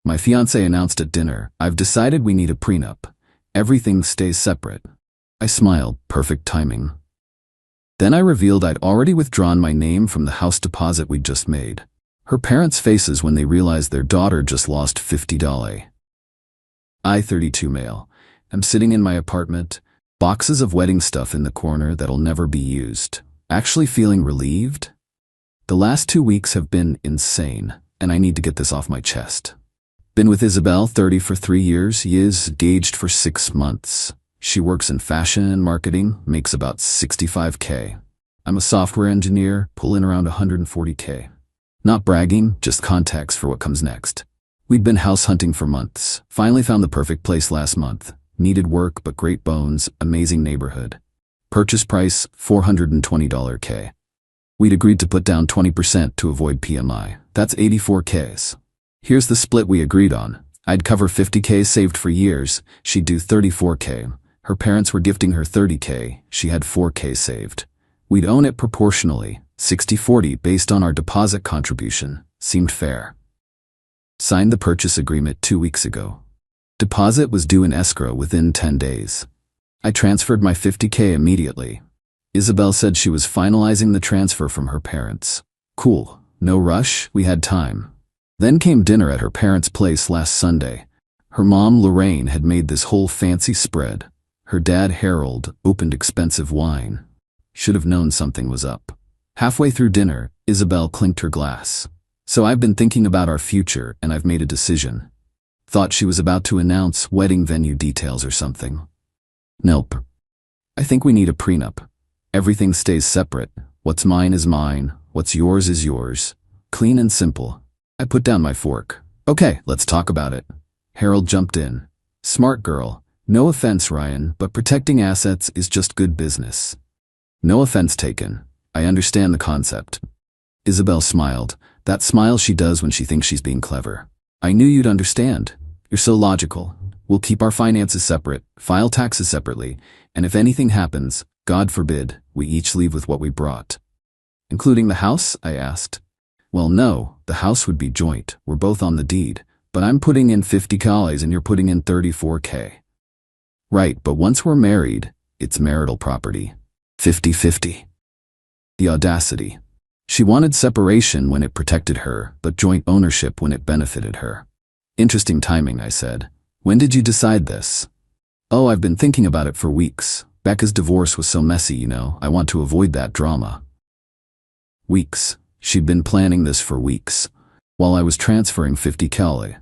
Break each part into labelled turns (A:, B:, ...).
A: My fiancé announced at dinner, "I've decided we need a prenup. Everything stays separate." I smiled, perfect timing. Then I revealed I'd already withdrawn my name from the house deposit we'd just made. Her parents' faces when they realized their daughter just lost $50. I, 32 male, am sitting in my apartment, boxes of wedding stuff in the corner that'll never be used. Actually feeling relieved? The last 2 weeks have been insane, and I need to get this off my chest. Been with Isabel, 30, for 3 years, engaged for 6 months. She works in fashion and marketing, makes about 65K. I'm a software engineer, pull in around 140K. Not bragging, just context for what comes next. We'd been house hunting for months, finally found the perfect place last month. Needed work but great bones, amazing neighborhood. Purchase price, $420K. We'd agreed to put down 20% to avoid PMI. That's 84Ks. Here's the split we agreed on. I'd cover 50K saved for years, she'd do 34K. Her parents were gifting her 30K, she had 4K saved. We'd own it proportionally, 60-40 based on our deposit contribution. Seemed fair. Signed the purchase agreement 2 weeks ago. Deposit was due in escrow within 10 days. I transferred my 50K immediately. Isabel said she was finalizing the transfer from her parents. Cool, no rush, we had time. Then came dinner at her parents' place last Sunday. Her mom, Lorraine, had made this whole fancy spread. Her dad, Harold, opened expensive wine. Should have known something was up. Halfway through dinner, Isabel clinked her glass. "So I've been thinking about our future and I've made a decision." Thought she was about to announce wedding venue details or something. Nope. I think we need a prenup. Everything stays separate. What's mine is mine. What's yours is yours. Clean and simple. I put down my fork. "Okay, let's talk about it." Harold jumped in. "Smart girl. No offense, Ryan, but protecting assets is just good business." "No offense taken. I understand the concept." Isabel smiled. That smile she does when she thinks she's being clever. "I knew you'd understand. You're so logical. We'll keep our finances separate, file taxes separately, and if anything happens, God forbid, we each leave with what we brought." "Including the house?" I asked. "Well, no, the house would be joint. We're both on the deed. But I'm putting in 50K and you're putting in 34K. "Right, but once we're married, it's marital property. 50-50. The audacity. She wanted separation when it protected her, but joint ownership when it benefited her. "Interesting timing," I said. "When did you decide this?" "Oh, I've been thinking about it for weeks. Becca's divorce was so messy, you know. I want to avoid that drama." Weeks. She'd been planning this for weeks, while I was transferring 50K.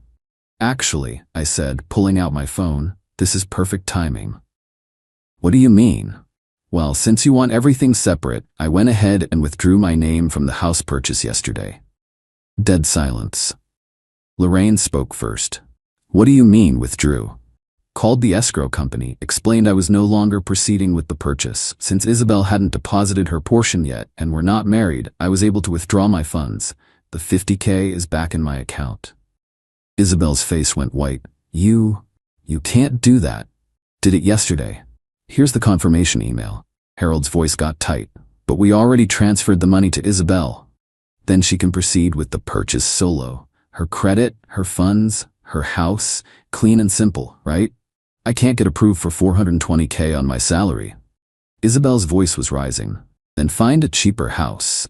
A: "Actually," I said, pulling out my phone, "this is perfect timing." "What do you mean?" "Well, since you want everything separate, I went ahead and withdrew my name from the house purchase yesterday." Dead silence. Lorraine spoke first. "What do you mean, withdrew?" "Called the escrow company, explained I was no longer proceeding with the purchase. Since Isabel hadn't deposited her portion yet and we're not married, I was able to withdraw my funds. The 50K is back in my account." Isabel's face went white. You can't do that." "Did it yesterday. Here's the confirmation email." Harold's voice got tight. "But we already transferred the money to Isabel. Then she can proceed with the purchase solo. Her credit, her funds, her house, clean and simple, right? I can't get approved for 420K on my salary." Isabel's voice was rising. "Then find a cheaper house."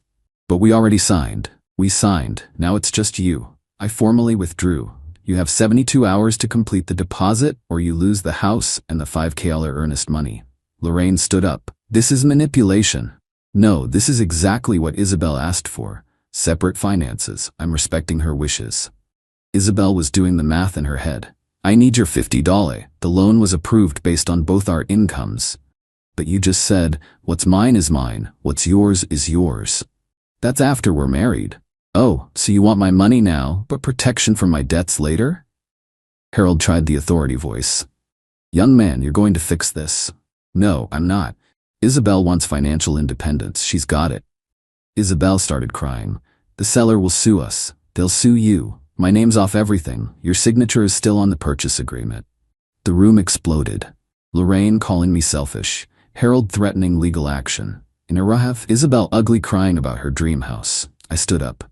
A: "But we already signed." "We signed. Now it's just you. I formally withdrew. You have 72 hours to complete the deposit or you lose the house and the 5K earnest money." Lorraine stood up. "This is manipulation." "No, this is exactly what Isabel asked for. Separate finances. I'm respecting her wishes." Isabel was doing the math in her head. "I need your $50. The loan was approved based on both our incomes." "But you just said, what's mine is mine, what's yours is yours." "That's after we're married." "Oh, so you want my money now, but protection from my debts later?" Harold tried the authority voice. "Young man, you're going to fix this." "No, I'm not. Isabel wants financial independence. She's got it." Isabel started crying. "The seller will sue us. They'll sue you. My name's off everything. Your signature is still on the purchase agreement." The room exploded. Lorraine calling me selfish. Harold threatening legal action. In a rough, Isabel ugly crying about her dream house. I stood up.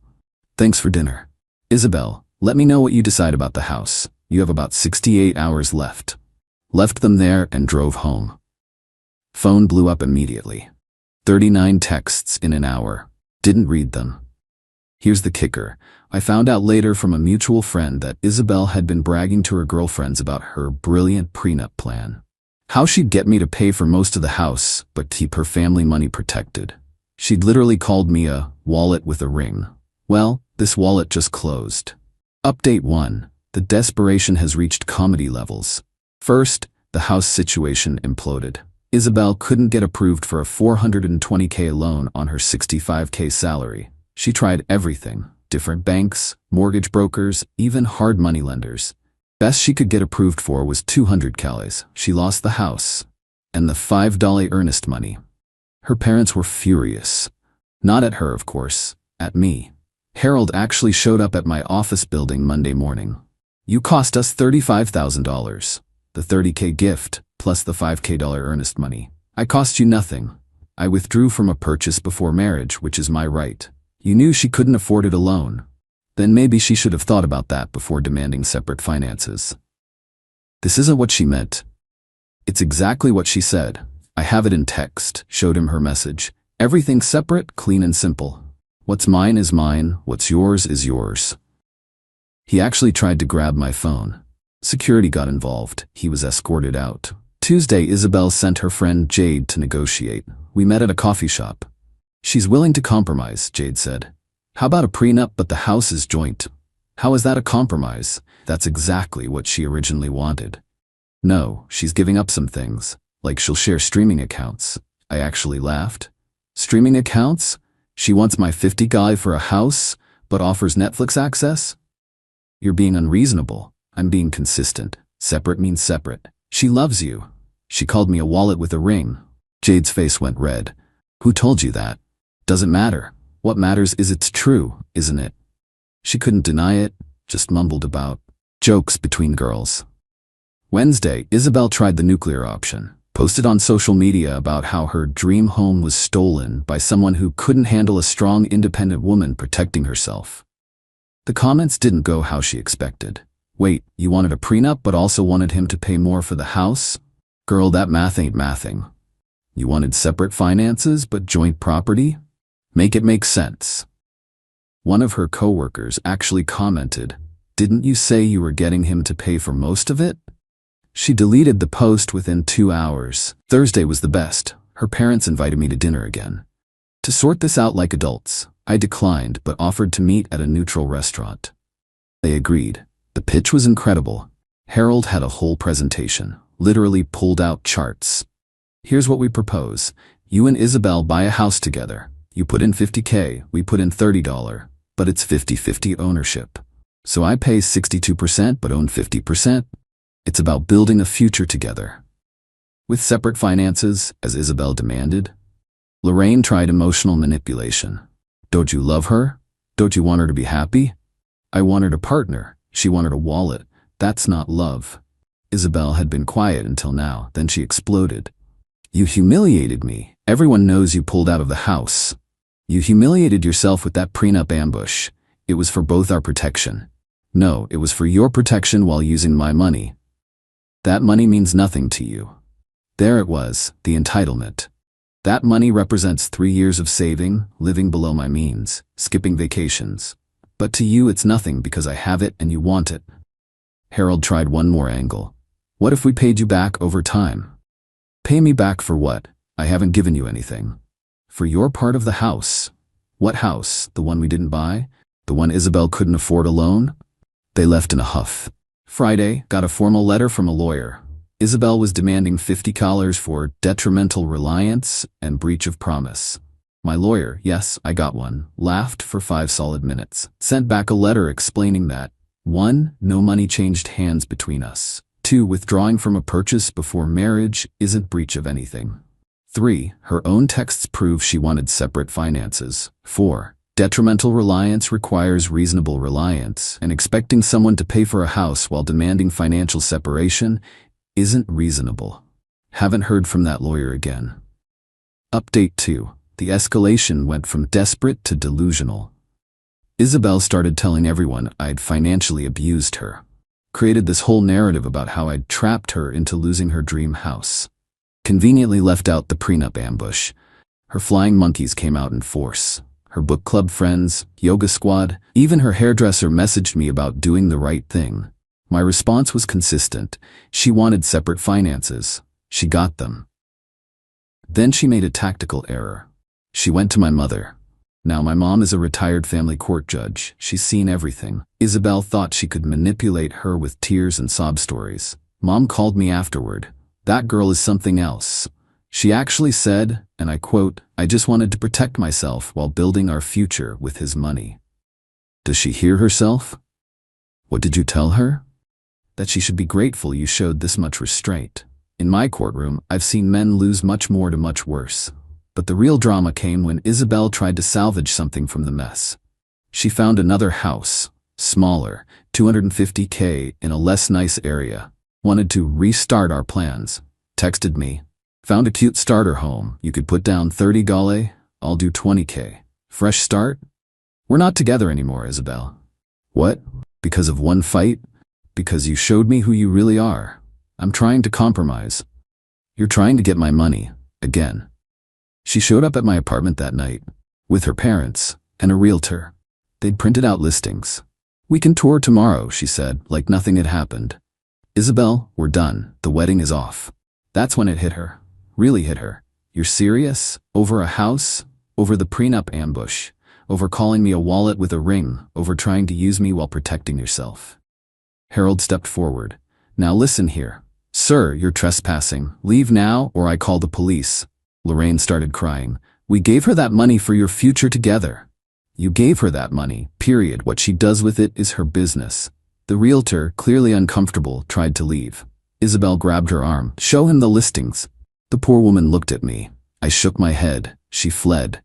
A: "Thanks for dinner." "Isabel, Let me know what you decide about the house. You have about 68 hours left. Left them there and drove home. Phone blew up immediately. 39 texts in an hour. Didn't read them. Here's the kicker. I found out later from a mutual friend that Isabel had been bragging to her girlfriends about her brilliant prenup plan. How she'd get me to pay for most of the house, but keep her family money protected. She'd literally called me a wallet with a ring. Well, this wallet just closed. Update 1. The desperation has reached comedy levels. First, the house situation imploded. Isabel couldn't get approved for a $420K loan on her $65K salary. She tried everything. Different banks, mortgage brokers, even hard money lenders. Best she could get approved for was $200K. She lost the house. And the $5 earnest money. Her parents were furious. Not at her, of course. At me. Harold actually showed up at my office building Monday morning. You cost us $35,000. The $30K gift, plus the $5K earnest money. I cost you nothing. I withdrew from a purchase before marriage, which is my right. You knew she couldn't afford it alone. Then maybe she should have thought about that before demanding separate finances. This isn't what she meant. It's exactly what she said. I have it in text, showed him her message. Everything separate, clean and simple. What's mine is mine, what's yours is yours. He actually tried to grab my phone. Security got involved. He was escorted out. Tuesday, Isabel sent her friend Jade to negotiate. We met at a coffee shop. She's willing to compromise, Jade said. How about a prenup but the house is joint? How is that a compromise? That's exactly what she originally wanted. No, she's giving up some things, like she'll share streaming accounts. I actually laughed. Streaming accounts? She wants my $50K for a house, but offers Netflix access? You're being unreasonable. I'm being consistent. Separate means separate. She loves you. She called me a wallet with a ring. Jade's face went red. Who told you that? Doesn't matter. What matters is it's true, isn't it? She couldn't deny it, just mumbled about jokes between girls. Wednesday, Isabel tried the nuclear option. Posted on social media about how her dream home was stolen by someone who couldn't handle a strong, independent woman protecting herself. The comments didn't go how she expected. Wait, you wanted a prenup but also wanted him to pay more for the house? Girl, that math ain't mathing. You wanted separate finances but joint property? Make it make sense. One of her coworkers actually commented, "Didn't you say you were getting him to pay for most of it?" She deleted the post within 2 hours. Thursday was the best. Her parents invited me to dinner again. To sort this out like adults, I declined but offered to meet at a neutral restaurant. They agreed. The pitch was incredible. Harold had a whole presentation, literally pulled out charts. Here's what we propose. You and Isabel buy a house together. You put in $50K, we put in $30, but it's 50-50 ownership. So I pay 62% but own 50%. It's about building a future together. With separate finances, as Isabel demanded. Lorraine tried emotional manipulation. Don't you love her? Don't you want her to be happy? I wanted a partner. She wanted a wallet. That's not love. Isabel had been quiet until now, then she exploded. You humiliated me. Everyone knows you pulled out of the house. You humiliated yourself with that prenup ambush. It was for both our protection. No, it was for your protection while using my money. That money means nothing to you. There it was, the entitlement. That money represents 3 years of saving, living below my means, skipping vacations. But to you it's nothing because I have it and you want it. Harold tried one more angle. What if we paid you back over time? Pay me back for what? I haven't given you anything. For your part of the house. What house? The one we didn't buy? The one Isabel couldn't afford alone? They left in a huff. Friday, got a formal letter from a lawyer. Isabel was demanding $50 for detrimental reliance and breach of promise. My lawyer, yes, I got one, laughed for 5 solid minutes. Sent back a letter explaining that 1. No money changed hands between us. 2. Withdrawing from a purchase before marriage isn't breach of anything. 3. Her own texts prove she wanted separate finances. 4. Detrimental reliance requires reasonable reliance, and expecting someone to pay for a house while demanding financial separation isn't reasonable. Haven't heard from that lawyer again. Update 2. The escalation went from desperate to delusional. Isabel started telling everyone I'd financially abused her. Created this whole narrative about how I'd trapped her into losing her dream house. Conveniently left out the prenup ambush. Her flying monkeys came out in force. Her book club friends, yoga squad, even her hairdresser messaged me about doing the right thing. My response was consistent. She wanted separate finances. She got them. Then she made a tactical error. She went to my mother. Now my mom is a retired family court judge. She's seen everything. Isabel thought she could manipulate her with tears and sob stories. Mom called me afterward. That girl is something else. She actually said, and I quote, "I just wanted to protect myself while building our future with his money." Does she hear herself? What did you tell her? That she should be grateful you showed this much restraint. In my courtroom, I've seen men lose much more to much worse. But the real drama came when Isabel tried to salvage something from the mess. She found another house, smaller, $250K in a less nice area. Wanted to restart our plans. Texted me. Found a cute starter home. You could put down 30 gale, I'll do 20K. Fresh start? We're not together anymore, Isabel. What? Because of one fight? Because you showed me who you really are. I'm trying to compromise. You're trying to get my money, again. She showed up at my apartment that night, with her parents and a realtor. They'd printed out listings. We can tour tomorrow, she said, like nothing had happened. Isabel, we're done. The wedding is off. That's when it hit her. Really hit her. You're serious? Over a house? Over the prenup ambush? Over calling me a wallet with a ring? Over trying to use me while protecting yourself? Harold stepped forward. Now listen here. Sir, you're trespassing. Leave now or I call the police. Lorraine started crying. We gave her that money for your future together. You gave her that money, period. What she does with it is her business. The realtor, clearly uncomfortable, tried to leave. Isabel grabbed her arm. Show him the listings. The poor woman looked at me. I shook my head. She fled.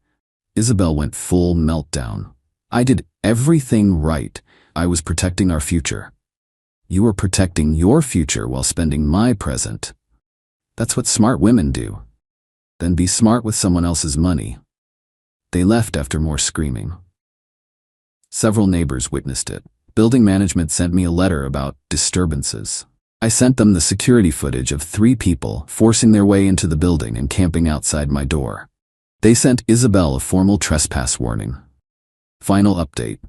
A: Isabel went full meltdown. I did everything right. I was protecting our future. You were protecting your future while spending my present. That's what smart women do. Then be smart with someone else's money. They left after more screaming. Several neighbors witnessed it. Building management sent me a letter about disturbances. I sent them the security footage of 3 people forcing their way into the building and camping outside my door. They sent Isabel a formal trespass warning. Final update.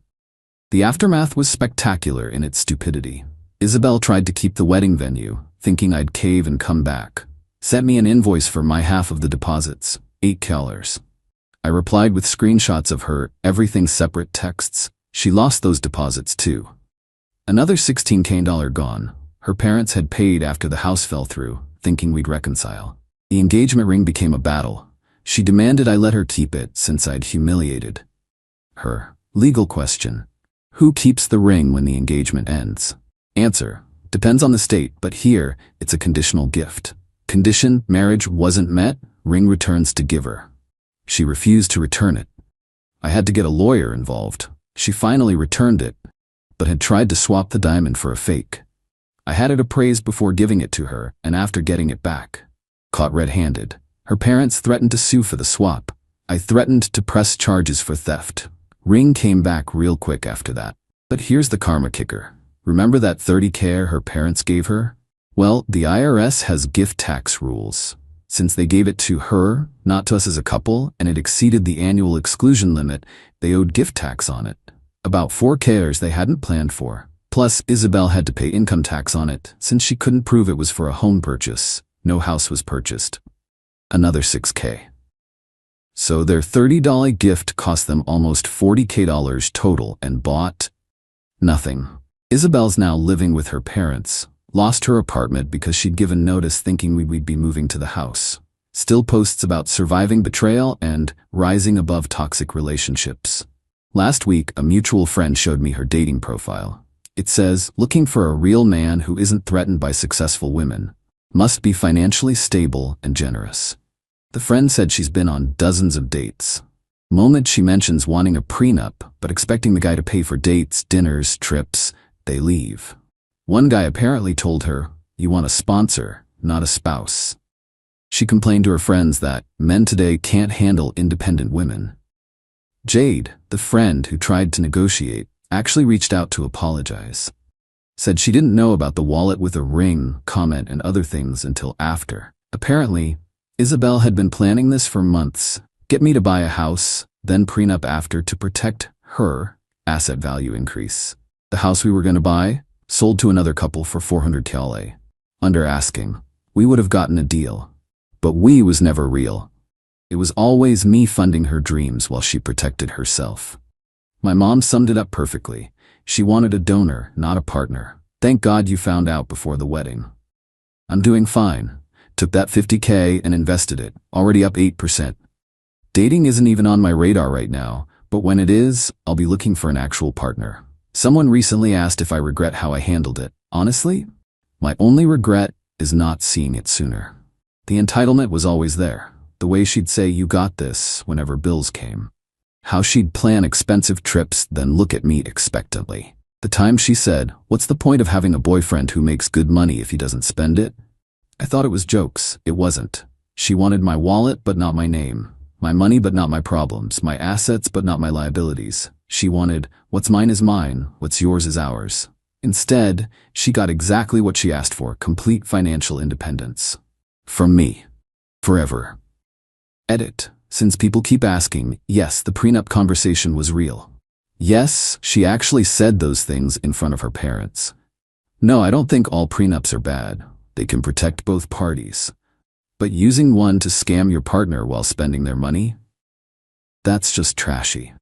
A: The aftermath was spectacular in its stupidity. Isabel tried to keep the wedding venue, thinking I'd cave and come back. Sent me an invoice for my half of the deposits, $8. I replied with screenshots of her everything separate texts. She lost those deposits too. Another $16K gone. Her parents had paid after the house fell through, thinking we'd reconcile. The engagement ring became a battle. She demanded I let her keep it since I'd humiliated her. Legal question. Who keeps the ring when the engagement ends? Answer. Depends on the state, but here, it's a conditional gift. Condition, marriage wasn't met, ring returns to giver. She refused to return it. I had to get a lawyer involved. She finally returned it, but had tried to swap the diamond for a fake. I had it appraised before giving it to her, and after getting it back. Caught red-handed. Her parents threatened to sue for the swap. I threatened to press charges for theft. Ring came back real quick after that. But here's the karma kicker. Remember that $30K her parents gave her? Well, the IRS has gift tax rules. Since they gave it to her, not to us as a couple, and it exceeded the annual exclusion limit, they owed gift tax on it. About $4K they hadn't planned for. Plus, Isabel had to pay income tax on it, since she couldn't prove it was for a home purchase. No house was purchased. Another $6K. So their $30 gift cost them almost $40K total and bought nothing. Isabel's now living with her parents. Lost her apartment because she'd given notice thinking we'd be moving to the house. Still posts about surviving betrayal and rising above toxic relationships. Last week, a mutual friend showed me her dating profile. It says, looking for a real man who isn't threatened by successful women. Must be financially stable and generous. The friend said she's been on dozens of dates. Moment she mentions wanting a prenup, but expecting the guy to pay for dates, dinners, trips, they leave. One guy apparently told her, you want a sponsor, not a spouse. She complained to her friends that men today can't handle independent women. Jade, the friend who tried to negotiate, actually reached out to apologize. Said she didn't know about the wallet with a ring, comment, and other things until after. Apparently, Isabel had been planning this for months. Get me to buy a house, then prenup after to protect her asset value increase. The house we were going to buy sold to another couple for 400 KLA. Under asking, we would have gotten a deal. But we was never real. It was always me funding her dreams while she protected herself. My mom summed it up perfectly. She wanted a donor, not a partner. Thank God you found out before the wedding. I'm doing fine. Took that 50K and invested it, already up 8%. Dating isn't even on my radar right now, but when it is, I'll be looking for an actual partner. Someone recently asked if I regret how I handled it. Honestly, my only regret is not seeing it sooner. The entitlement was always there. The way she'd say, "You got this," whenever bills came. How she'd plan expensive trips, then look at me expectantly. The time she said, "What's the point of having a boyfriend who makes good money if he doesn't spend it?" I thought it was jokes. It wasn't. She wanted my wallet but not my name. My money but not my problems. My assets but not my liabilities. She wanted, what's mine is mine, what's yours is ours. Instead, she got exactly what she asked for, complete financial independence. From me. Forever. Edit. Since people keep asking, yes, the prenup conversation was real. Yes, she actually said those things in front of her parents. No, I don't think all prenups are bad. They can protect both parties. But using one to scam your partner while spending their money? That's just trashy.